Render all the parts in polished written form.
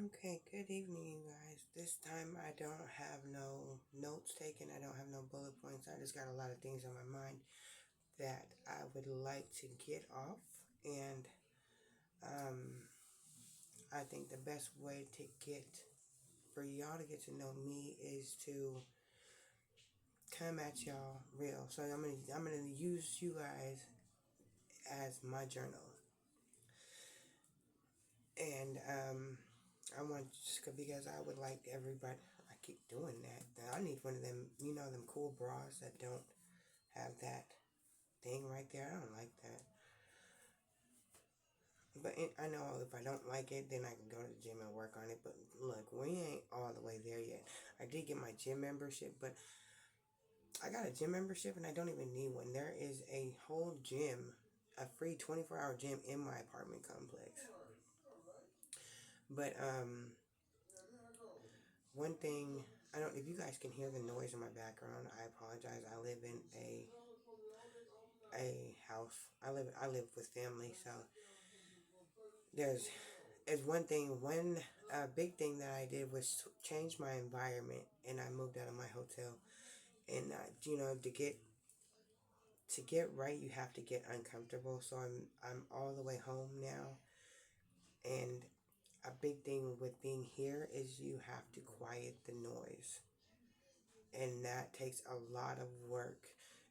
Okay, good evening, you guys. This time I don't have no notes taken. I don't have no bullet points. I just got a lot of things on my mind that I would like to get off. And um, I think the best way to get for y'all to get to know me is to come at y'all real. So I'm gonna use you guys as my journal. And I want just because I would like everybody. I keep doing that. I need one of them, them cool bras that don't have that thing right there. I don't like that. But I know if I don't like it, then I can go to the gym and work on it. But look, we ain't all the way there yet. I did get my gym membership, but I got a gym membership and I don't even need one. There is a whole gym, a free 24-hour gym in my apartment complex. But one thing, I don't. If you guys can hear the noise in my background, I apologize. I live in a house. I live with family, so there's one thing. One big thing that I did was change my environment, and I moved out of my hotel. And to get right, you have to get uncomfortable. So I'm all the way home now, and a big thing with being here is you have to quiet the noise, and that takes a lot of work.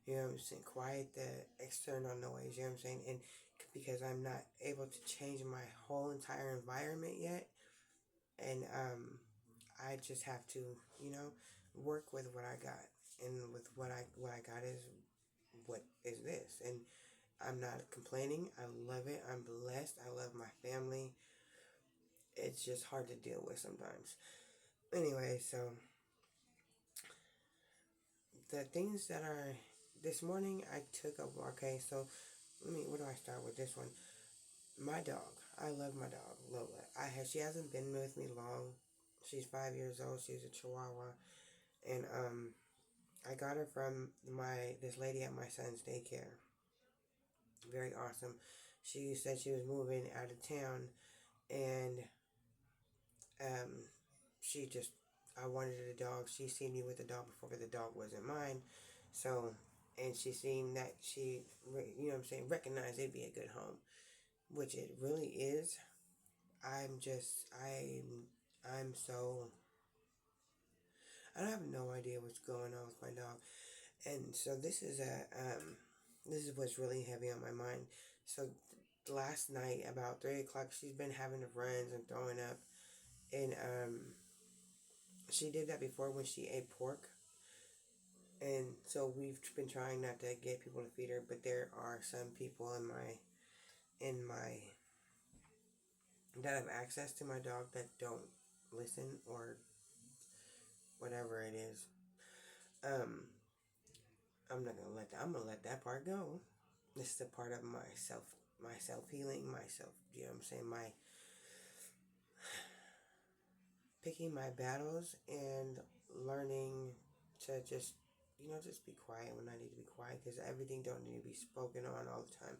You know what I'm saying? Quiet the external noise. You know what I'm saying? And because I'm not able to change my whole entire environment yet, and I just have to, work with what I got, and with what I got is what is this, and I'm not complaining. I love it. I'm blessed. I love my family. It's just hard to deal with sometimes. Anyway, so the things that are this morning I took a walk. Okay, so where do I start with this one? My dog. I love my dog, Lola. She hasn't been with me long. She's 5 years old. She's a Chihuahua, and I got her from this lady at my son's daycare. Very awesome. She said she was moving out of town, and um, she just I wanted a dog. She seen me with the dog before the dog wasn't mine, so and she seen that recognized it'd be a good home, which it really is. I'm just I'm so I have no idea what's going on with my dog, and so this is what's really heavy on my mind. So last night about 3 o'clock, she's been having the runs and throwing up, and she did that before when she ate pork, and so we've been trying not to get people to feed her, but there are some people in my that have access to my dog that don't listen or whatever it is. Um, I'm gonna let that part go. This is a part of my self healing, myself. You know what I'm saying? My picking my battles and learning to just be quiet when I need to be quiet, because everything don't need to be spoken on all the time.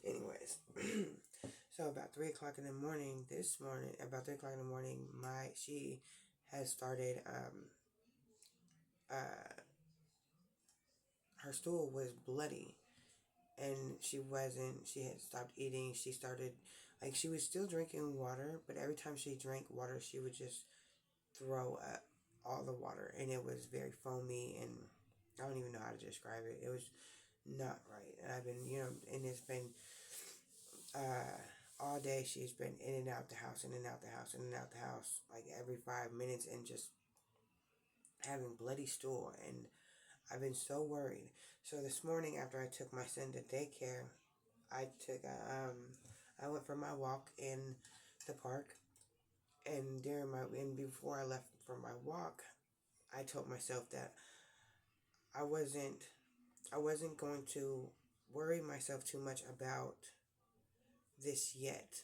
Anyways, so about 3 o'clock in the morning this morning, she has started uh her stool was bloody, and she had stopped eating. She started, like, she was still drinking water, but every time she drank water she would just throw up all the water, and it was very foamy, and I don't even know how to describe it. It was not right. And I've been, and it's been uh all day she's been in and out the house, in and out the house, in and out the house, like every 5 minutes, and just having bloody stool. And I've been so worried. So this morning, after I took my son to daycare, I took I went for my walk in the park, and before I left for my walk, I told myself that I wasn't I wasn't going to worry myself too much about this yet.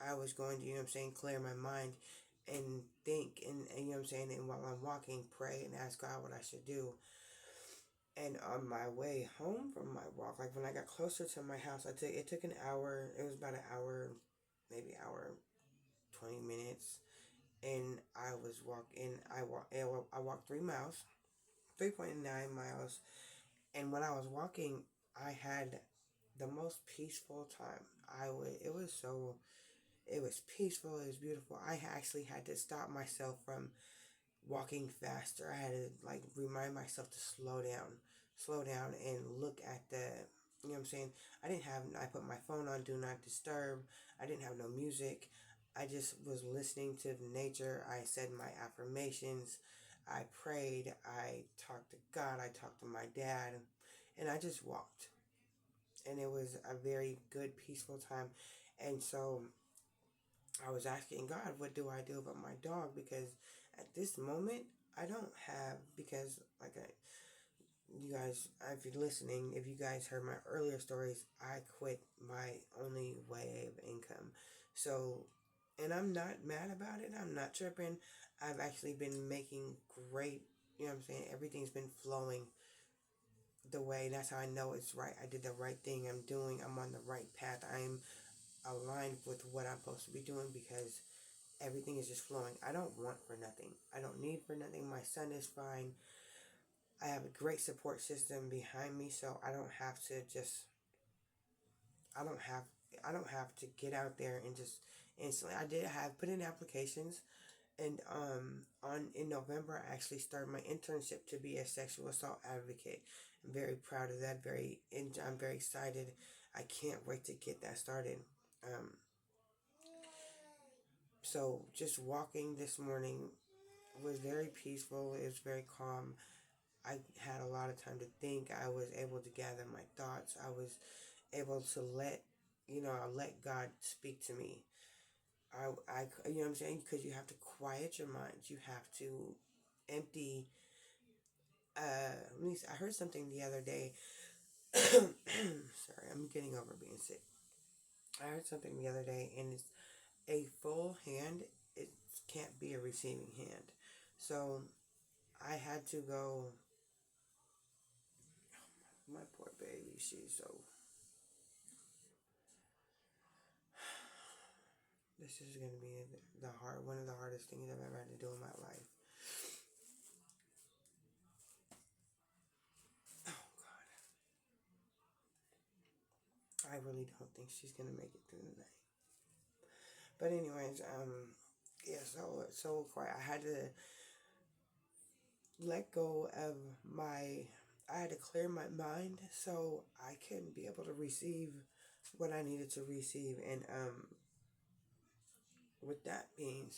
I was going to, clear my mind and think, and and while I'm walking, pray and ask God what I should do. And on my way home from my walk, like when I got closer to my house, it took an hour. It was about an hour, maybe hour 20 minutes. and I walked 3 miles, 3.9 miles, and when I was walking, I had the most peaceful time. It was so, it was peaceful, it was beautiful. I actually had to stop myself from walking faster. I had to like remind myself to slow down and look at the, you know what I'm saying? I put my phone on do not disturb. I didn't have no music. I just was listening to nature. I said my affirmations. I prayed. I talked to God. I talked to my dad. And I just walked. And it was a very good, peaceful time. And so I was asking God, what do I do about my dog? Because at this moment, I don't have, because like you guys, if you're listening, if you guys heard my earlier stories, I quit my only way of income. So, and I'm not mad about it. I'm not tripping. I've actually been making great, you know what I'm saying? Everything's been flowing the way. That's how I know it's right. I did the right thing. I'm on the right path. I'm aligned with what I'm supposed to be doing because everything is just flowing. I don't want for nothing. I don't need for nothing. My son is fine. I have a great support system behind me, so I don't have to just I don't have I don't have to get out there and just instantly. I did have put in applications, and on in November I actually started my internship to be a sexual assault advocate. I'm very proud of that. I'm very excited. I can't wait to get that started. Um, so just walking this morning was very peaceful. It was very calm. I had a lot of time to think. I was able to gather my thoughts. I was able to I let God speak to me. You know what I'm saying? Because you have to quiet your mind. You have to empty. I heard something the other day. Sorry, I'm getting over being sick. I heard something the other day, and it's a full hand. It can't be a receiving hand. So I had to go. My poor baby. She's so. This is gonna be one of the hardest things I've ever had to do in my life. Oh God, I really don't think she's gonna make it through the night. But anyways, yeah. So quiet. I had to let go of my. I had to clear my mind so I could be able to receive what I needed to receive, and with that being,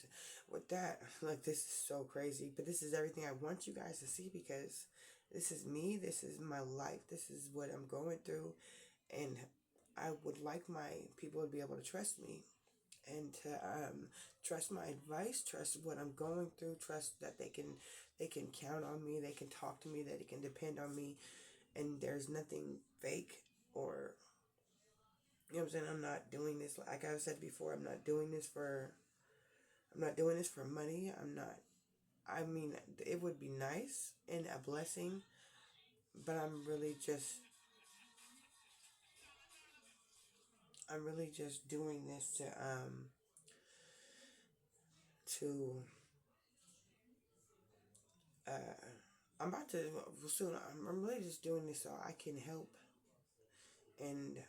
with that, like this is so crazy, but this is everything I want you guys to see because this is me, this is my life, this is what I'm going through, and I would like my people to be able to trust me and to trust my advice, trust what I'm going through, trust that they can count on me, they can talk to me, that they can depend on me, and there's nothing fake or you know what I'm saying. I'm not doing this like I said before. I'm not doing this for money. I'm not. I mean, it would be nice and a blessing, but I'm really just doing this to uh I'm about to soon. I'm really just doing this so I can help and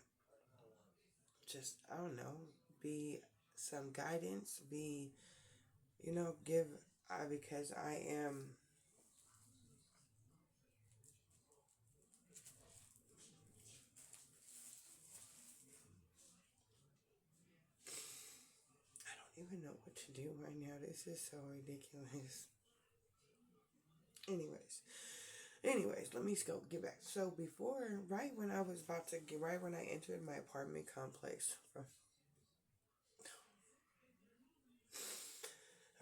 just I don't know, be some guidance, be give because I don't even know what to do right now. This is so ridiculous. Anyways, let me go get back. So before, right when I entered my apartment complex,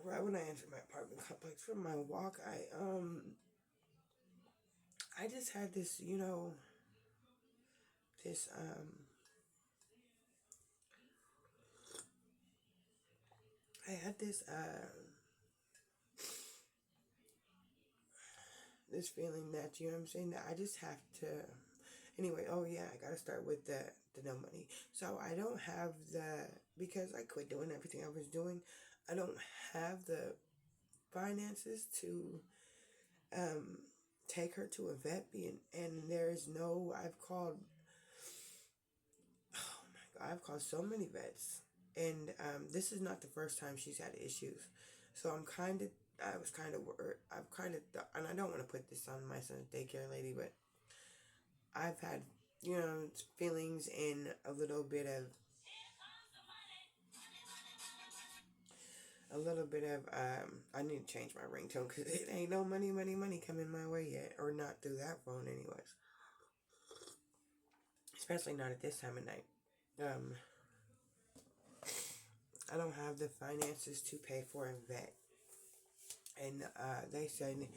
right when I entered my apartment complex from my walk, I just had this, this I had this feeling that you know what I'm saying that I just have to. Anyway, oh yeah, I gotta start with the no money. So I don't have the because I quit doing everything I was doing. I don't have the finances to um, take her to a vet, and there is no. Oh my God, I've called so many vets, and this is not the first time she's had issues. So I was kind of worried. I've kind of, and I don't want to put this on my son's daycare lady, but I've had, feelings and I need to change my ringtone because it ain't no money coming my way yet, or not through that phone, anyways. Especially not at this time of night. Um, I don't have the finances to pay for a vet, and they said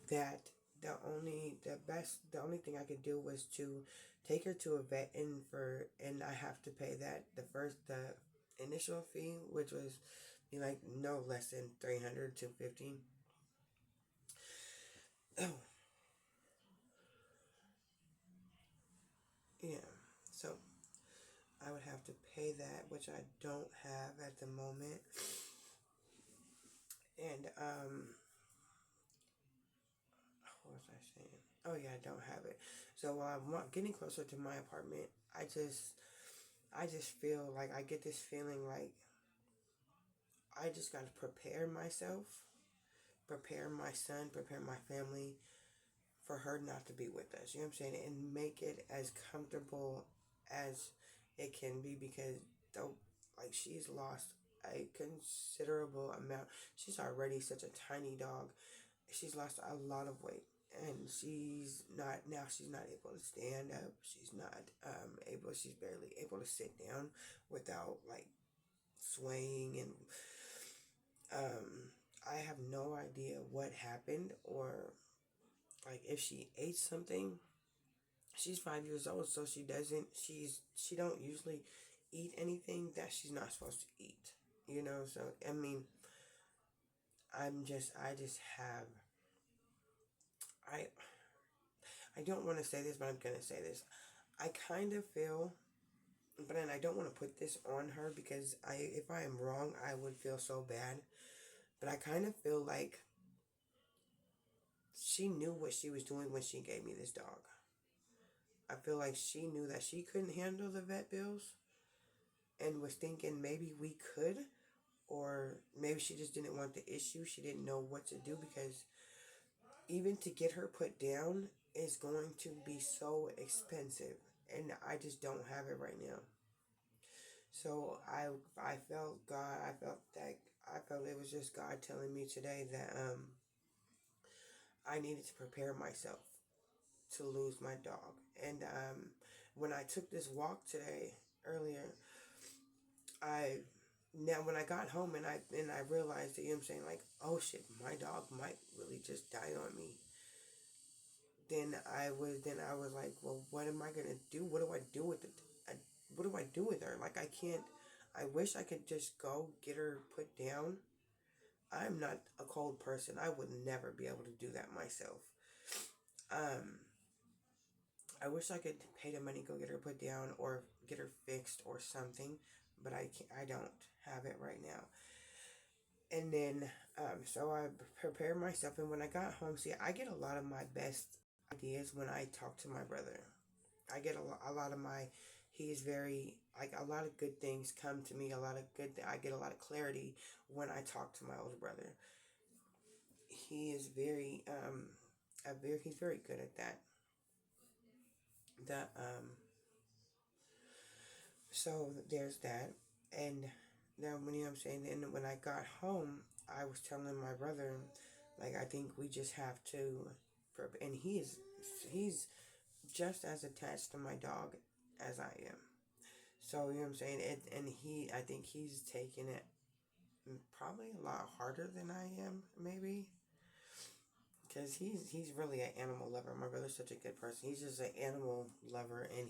that the only thing I could do was to take her to a vet, and I have to pay the initial fee, which was like no less than 300 to 15. Oh, yeah. So I would have to pay that, which I don't have at the moment. And what was I saying? Oh yeah, I don't have it. So while I'm getting closer to my apartment, I just feel like I get this feeling like I just got to prepare myself, prepare my son, prepare my family for her not to be with us. You know what I'm saying? And make it as comfortable as it can be, because though, like, she's lost a considerable amount. She's already such a tiny dog. She's lost a lot of weight, and she's not able to stand up. She's not able. She's barely able to sit down without like swaying, and I have no idea what happened, or like if she ate something. She's 5 years old, so she don't usually eat anything that she's not supposed to eat. So I mean, I just have I I don't want to say this, but I'm gonna say this. I kind of feel, but then I don't want to put this on her, because if I am wrong, I would feel so bad. But I kind of feel like she knew what she was doing when she gave me this dog. I feel like she knew that she couldn't handle the vet bills, and was thinking maybe we could, or maybe she just didn't want the issue. She didn't know what to do, because even to get her put down is going to be so expensive, and I just don't have it right now. So I felt God. I felt it was just God telling me today that I needed to prepare myself to lose my dog. And when I took this walk today earlier, I now when I got home, and I realized that, I'm saying, like, oh shit, my dog might really just die on me. Then I was like, well, what am I gonna do? What do I do with it? What do I do with her? Like, I can't. I wish I could just go get her put down. I'm not a cold person. I would never be able to do that myself. Um, I wish I could pay the money, go get her put down, or get her fixed or something, but I can't. I don't have it right now. And then, so I prepared myself, and when I got home, see, I get a lot of my best ideas when I talk to my brother. I get a lot of my, he is very, like, a lot of good things come to me, I get a lot of clarity when I talk to my older brother. He is he's very good at that. That, so there's that. And then, when I'm saying, and when I got home, I was telling my brother, like, I think we just have to, and he's just as attached to my dog as I am. So, you know what I'm saying? And I think he's taking it probably a lot harder than I am, maybe. Because he's really an animal lover. My brother's such a good person. He's just an animal lover, and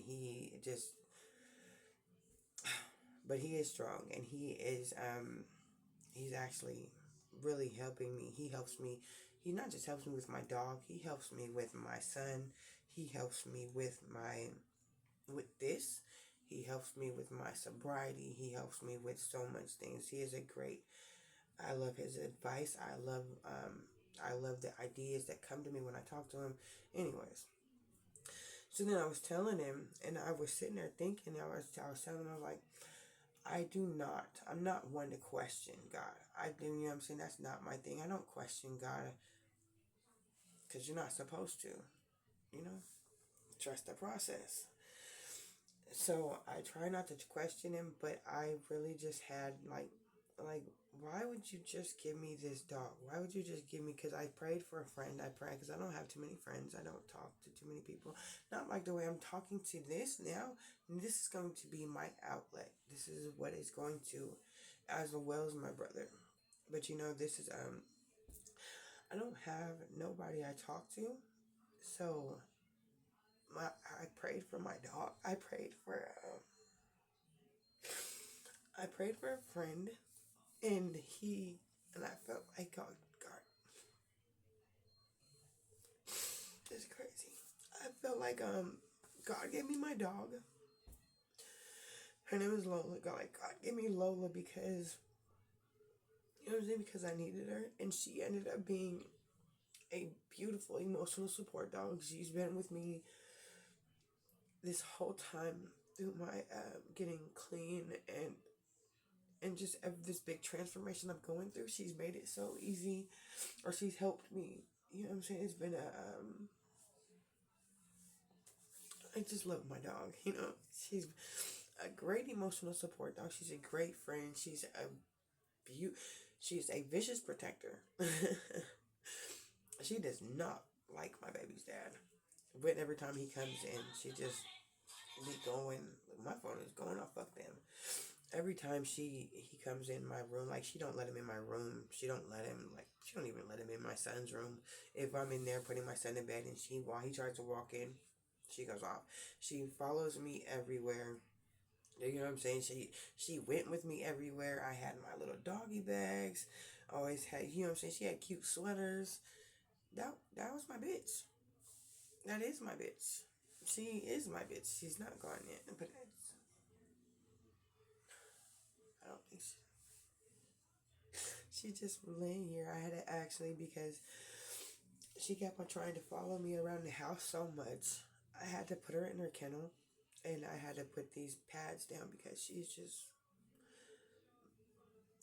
but he is strong, and he's actually really helping me. He helps me. He not just helps me with my dog. He helps me with my son. He helps me with this. He helps me with my sobriety. He helps me with so much things. He is a great I love his advice. I love the ideas that come to me when I talk to him. Anyways, so then I was telling him, and I was sitting there thinking. I was telling him, I was like, I'm not one to question God. I do, you know what I'm saying? That's not my thing. I don't question God because you're not supposed to, you know? Trust the process. So I try not to question him, but I really just had like, why would you just give me this dog? Why would you just give me? Because I prayed for a friend. I prayed because I don't have too many friends. I don't talk to too many people. Not like the way I'm talking to this now. This is going to be my outlet. This is what is going to, as well as my brother. But you know, this is I don't have nobody I talk to, so I prayed for my dog. I prayed for a friend, and I felt like God, it's crazy. I felt like God gave me my dog. Her name is Lola. God gave me Lola because you know what I'm saying, because I needed her, and she ended up being a beautiful emotional support dog. She's been with me this whole time through my getting clean and just this big transformation I'm going through. She's made it so easy, or she's helped me. You know what I'm saying? It's been I just love my dog. You know, she's a great emotional support dog. She's a great friend. Beau- she's a vicious protector. She does not like my baby's dad. But every time he comes in, she just be going. My phone is going off. Fuck them. Every time he comes in my room, like she don't let him in my room. She don't let him she don't even let him in my son's room. If I'm in there putting my son in bed and while he tries to walk in, she goes off. She follows me everywhere. You know what I'm saying? She went with me everywhere. I had my little doggy bags. Always had, you know what I'm saying? She had cute sweaters. That was my bitch. That is my bitch. She is my bitch. She's not gone yet, but I don't think she just laying here. I had to actually, because she kept on trying to follow me around the house so much. I had to put her in her kennel, and I had to put these pads down because she's just,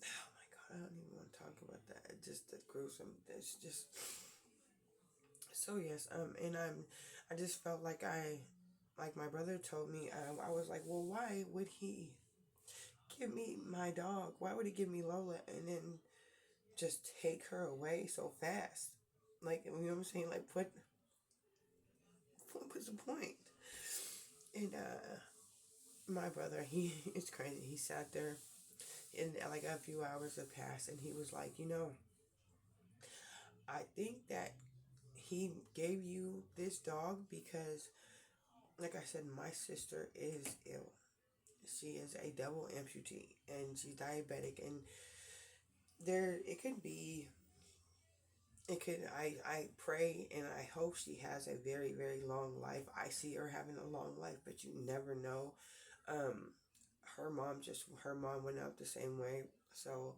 oh my god, I don't even want to talk about that. It's just the gruesome. It's just so yes. And I just felt like like my brother told me. I was like, well, why would he give me my dog? Why would he give me Lola and then just take her away so fast? Like, you know what I'm saying? Like, what's the point? And my brother, it's crazy. He sat there, and like a few hours had passed, and he was like, you know, I think that he gave you this dog because, like I said, my sister is ill. She is a double amputee, and she's diabetic, and it could be I pray and I hope she has a very, very long life. I see her having a long life, but you never know. Um, her mom went out the same way. So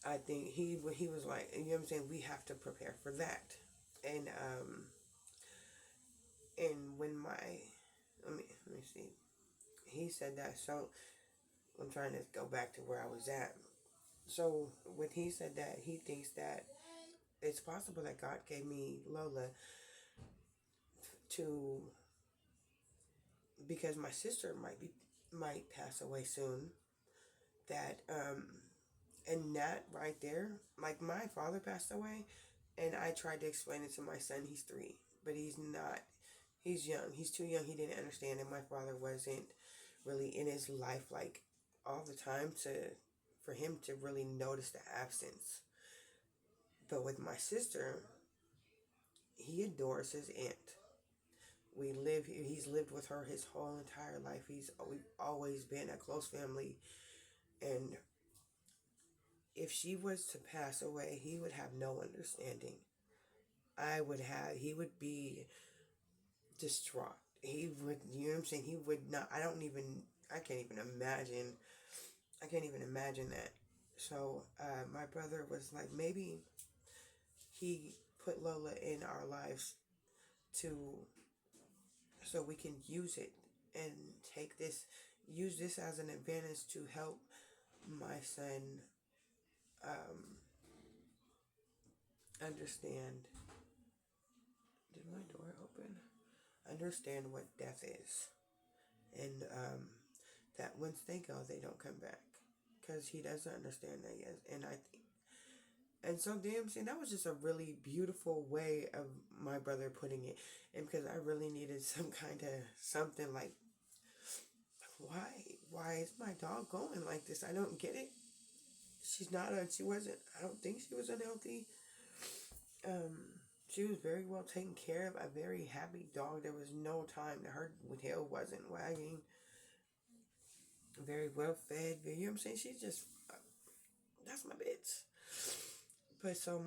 I think he was like, you know what I'm saying, we have to prepare for that. And when let me see. He said that, so I'm trying to go back to where I was at. So when he said that, he thinks that it's possible that God gave me Lola to because my sister might pass away soon. That and that right there, like my father passed away, and I tried to explain it to my son. He's 3, but he's not. He's young. He's too young. He didn't understand, and my father wasn't really in his life like all the time for him to really notice the absence. But with my sister, he adores his aunt. He's lived with her his whole entire life. We've always been a close family, and if she was to pass away, he would have no understanding. He would be distraught. He would, you know what I'm saying? He would not, I can't even imagine that. So my brother was like, maybe he put Lola in our lives to so we can use it and use this as an advantage to help my son um, understand. Did my door open? Understand what death is, and that once they go, they don't come back, because he doesn't understand that yet. And I think, and so damn, see, that was just a really beautiful way of my brother putting it, and because I really needed some kind of something like, why is my dog going like this? I don't get it. She wasn't, I don't think she was unhealthy. She was very well taken care of, a very happy dog. There was no time that her tail wasn't wagging. Very well fed. You know what I'm saying? She's just, that's my bitch. But so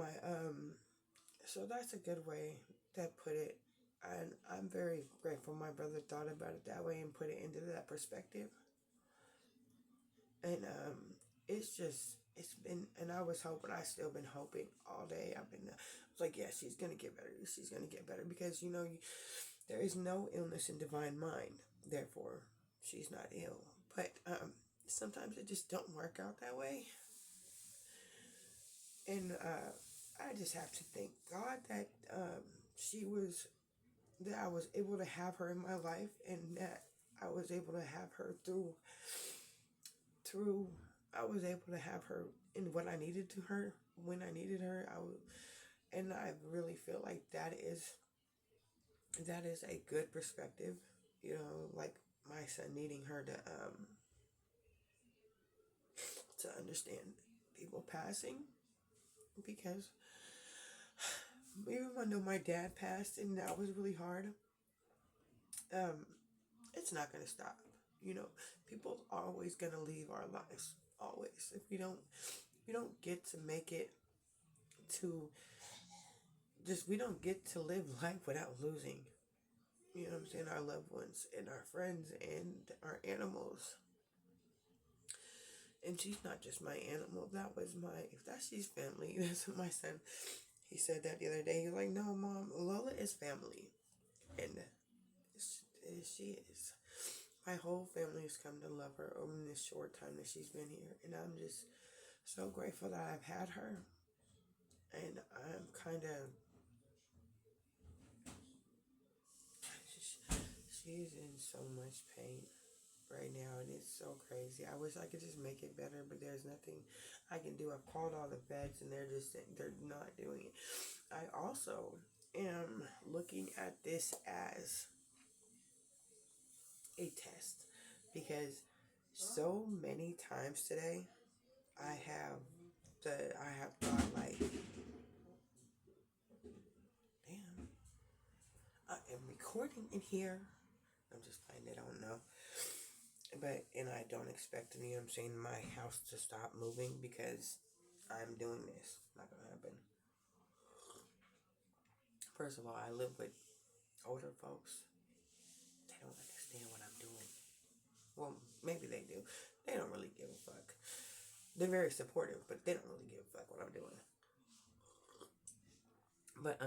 that's a good way to put it. And I'm very grateful my brother thought about it that way and put it into that perspective. And it's been, and I was hoping, I still been hoping all day. I was like, yeah, she's gonna get better. She's gonna get better, because there is no illness in divine mind. Therefore, she's not ill. But sometimes it just don't work out that way. And I just have to thank God that she was that I was able to have her in my life, and that I was able to have her through I was able to have her in what I needed to her when I needed her. And I really feel like that is a good perspective. Like my son needing her to understand people passing, because even when my dad passed and that was really hard, um, it's not gonna stop. People are always gonna leave our lives. Always. If we don't get to make it to we don't get to live life without losing. You know what I'm saying? Our loved ones and our friends and our animals. And she's not just my animal. That's she's family. That's what my son, he said that the other day. He's like, no, Mom, Lola is family. And she is. My whole family has come to love her over this short time that she's been here. And I'm just so grateful that I've had her. And I'm kind of, she's in so much pain right now, and it's so crazy. I wish I could just make it better, but there's nothing I can do. I've called all the vets, and they're not doing it. I also am looking at this as a test, because so many times today I have thought like, damn, I am recording in here. I'm just playing it. I don't know. And I don't expect, I'm saying, my house to stop moving because I'm doing this. Not gonna happen. First of all, I live with older folks. They don't understand what I'm doing. Well, maybe they do. They don't really give a fuck. They're very supportive, but they don't really give a fuck what I'm doing. But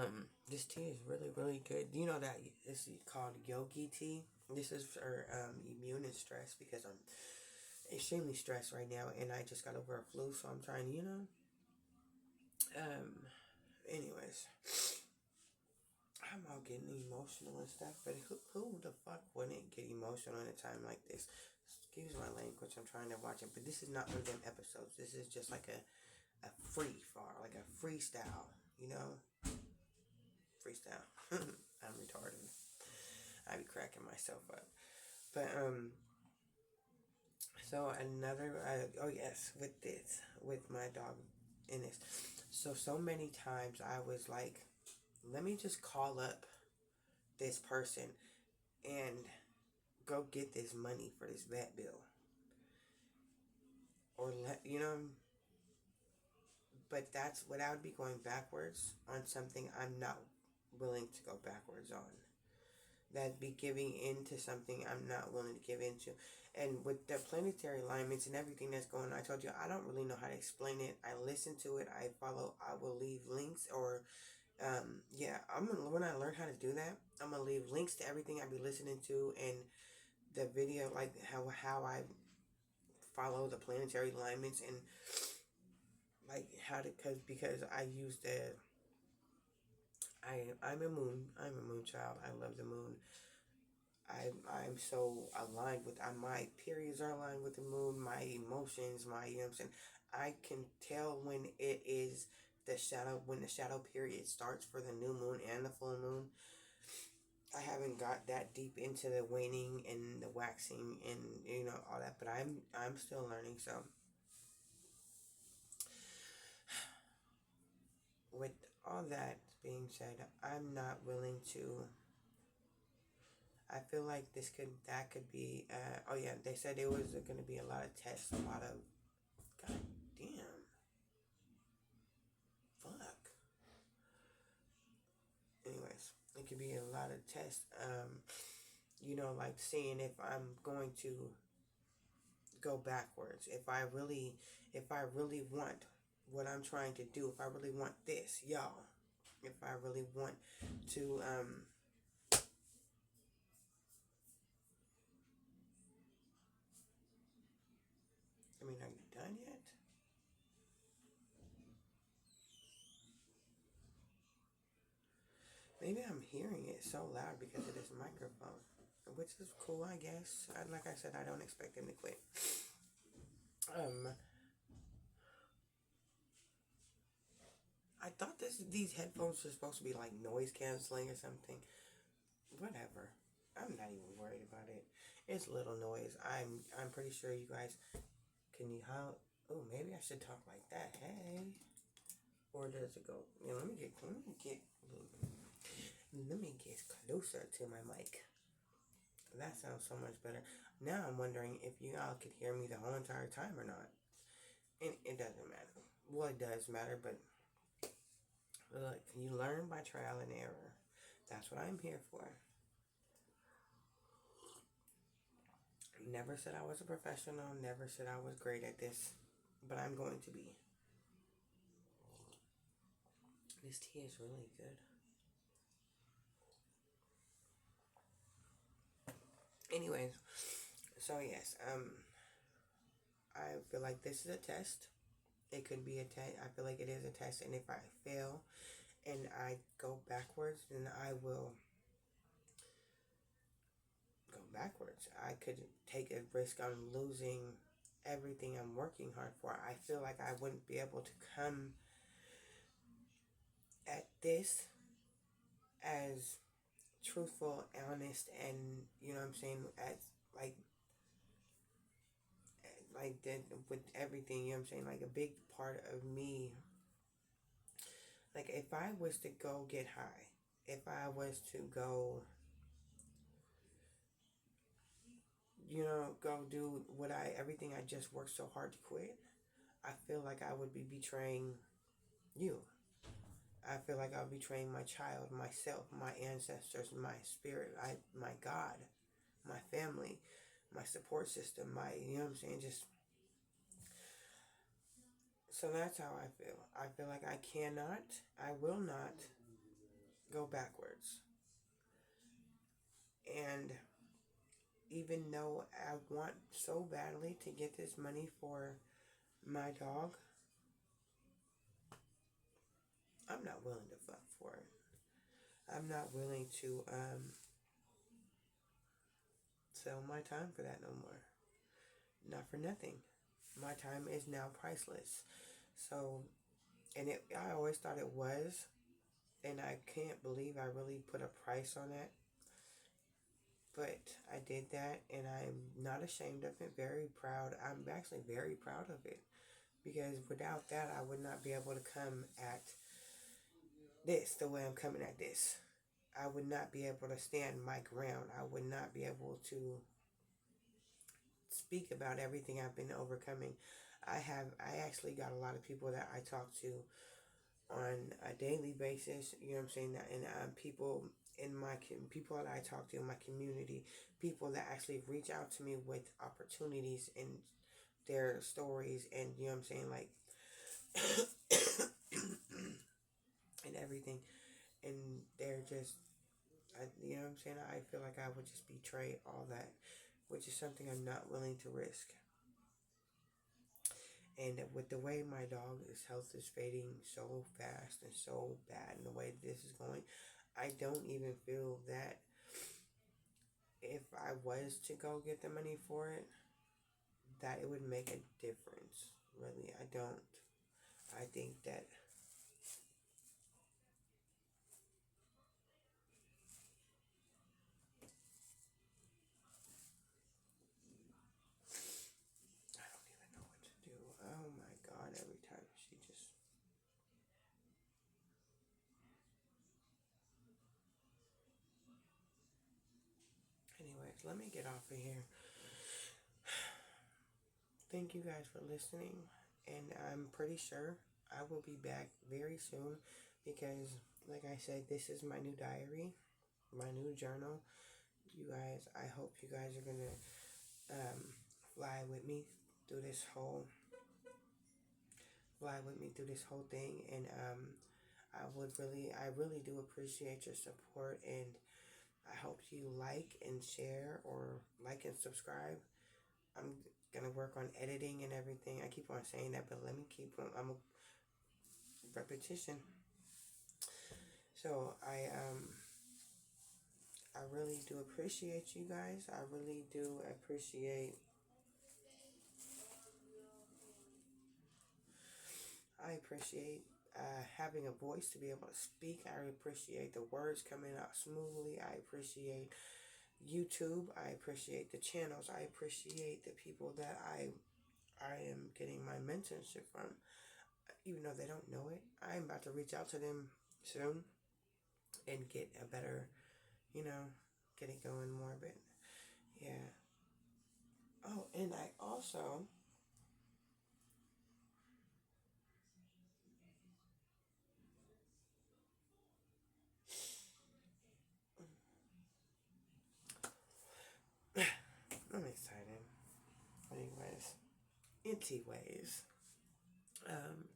this tea is really, really good. You know that this is called yogi tea. This is for immune and stress, because I'm extremely stressed right now, and I just got over a flu, so I'm trying to, anyways, I'm all getting emotional and stuff, but who the fuck wouldn't get emotional in a time like this? Excuse my language, I'm trying to watch it, but this is not one of them episodes. This is just like a free far, like a freestyle, freestyle. I'm retarded. I be cracking myself up. But so another, oh yes, with my dog in this. So many times I was like, let me just call up this person and go get this money for this vet bill. Or but that's what I would be going backwards on something I'm not willing to go backwards on. that be giving into something I'm not willing to give into. And with the planetary alignments and everything that's going on, I told you I don't really know how to explain it. I listen to it, I follow, I will leave links or yeah, when I learn how to do that, I'm gonna leave links to everything I be listening to and the video, like how I follow the planetary alignments and like how to because I use the I'm a moon child. I love the moon. I'm so aligned with my periods are aligned with the moon, my emotions, my you know what I'm saying. I can tell when it is when the shadow period starts for the new moon and the full moon. I haven't got that deep into the waning and the waxing and all that, but I'm still learning. So with all that being said, I'm not willing to. I feel like that could be. Oh yeah, they said it was going to be a lot of tests, a lot of. God damn, fuck. Anyways, it could be a lot of tests. Like seeing if I'm going to go backwards. If I really want what I'm trying to do, if I really want this, y'all, if I really want to, are you done yet? Maybe I'm hearing it so loud because of this microphone, which is cool, I guess. Like I said, I don't expect him to quit. Um, I thought these headphones were supposed to be like noise canceling or something. Whatever. I'm not even worried about it. It's little noise. I'm pretty sure you guys can you how. Oh, maybe I should talk like that. Hey, or does it go? Let me get closer to my mic. That sounds so much better. Now I'm wondering if you all could hear me the whole entire time or not. And it doesn't matter. Well, it does matter, but look, you learn by trial and error. That's what I'm here for. Never said I was a professional. Never said I was great at this, but I'm going to be. This tea is really good. Anyways, so yes, I feel like this is a test. It could be a test. I feel like it is a test, and if I fail and I go backwards, then I will go backwards. I could take a risk on losing everything I'm working hard for. I feel like I wouldn't be able to come at this as truthful, honest, and you know what I'm saying, as like that with everything, you know what I'm saying, like a big part of me. Like if I was to go get high, if I was to go, go do everything I just worked so hard to quit, I feel like I would be betraying you. I feel like I'll betraying my child, myself, my ancestors, my spirit, my God, my family, my support system, you know what I'm saying? Just, so that's how I feel. I feel like I will not go backwards. And even though I want so badly to get this money for my dog, I'm not willing to fuck for it. I'm not willing to sell my time for that no more. Not for nothing. My time is now priceless. So, I always thought it was, and I can't believe I really put a price on it. But I did that, and I'm not ashamed of it. Very proud. I'm actually very proud of it because without that, I would not be able to come at this the way I'm coming at this. I would not be able to stand my ground. I would not be able to speak about everything I've been overcoming. I actually got a lot of people that I talk to on a daily basis, you know what I'm saying, and people in my people that I talk to in my community, people that actually reach out to me with opportunities and their stories, and you know what I'm saying, like and everything, and they're just, you know what I'm saying. I feel like I would just betray all that, which is something I'm not willing to risk. And with the way my dog's health is fading so fast and so bad, and the way this is going, I don't even feel that if I was to go get the money for it, that it would make a difference. Really, I don't. I think that I don't even know what to do. Oh my God, every time she just. Anyways, let me get off of here. Thank you guys for listening, and I'm pretty sure I will be back very soon because, like I said, this is my new diary, my new journal. You guys, I hope you guys are gonna fly with me through this whole thing, and I really do appreciate your support, and I hope you like and share, or like and subscribe. I'm gonna work on editing and everything. I keep on saying that, but let me keep on. I'm a repetition. So I really do appreciate you guys. I really do appreciate. I appreciate having a voice to be able to speak. I appreciate the words coming out smoothly. I appreciate YouTube. I appreciate the channels. I appreciate the people that I am getting my mentorship from, even though they don't know it. I'm about to reach out to them soon and get a better, you know, get it going more. But yeah. Oh, and I also, I'm excited. Anyways, um,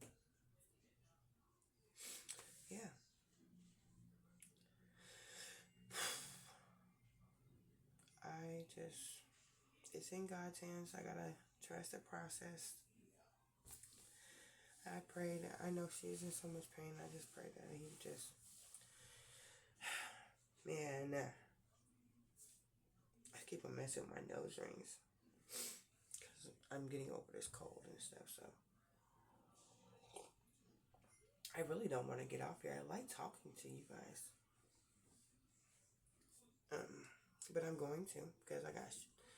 yeah. I just, it's in God's hands. I gotta trust the process. I pray that, I know she's in so much pain. I just pray that he just, man, I keep on messing with my nose rings because I'm getting over this cold and stuff. So I really don't want to get off here. I like talking to you guys. Um, but I'm going to because I got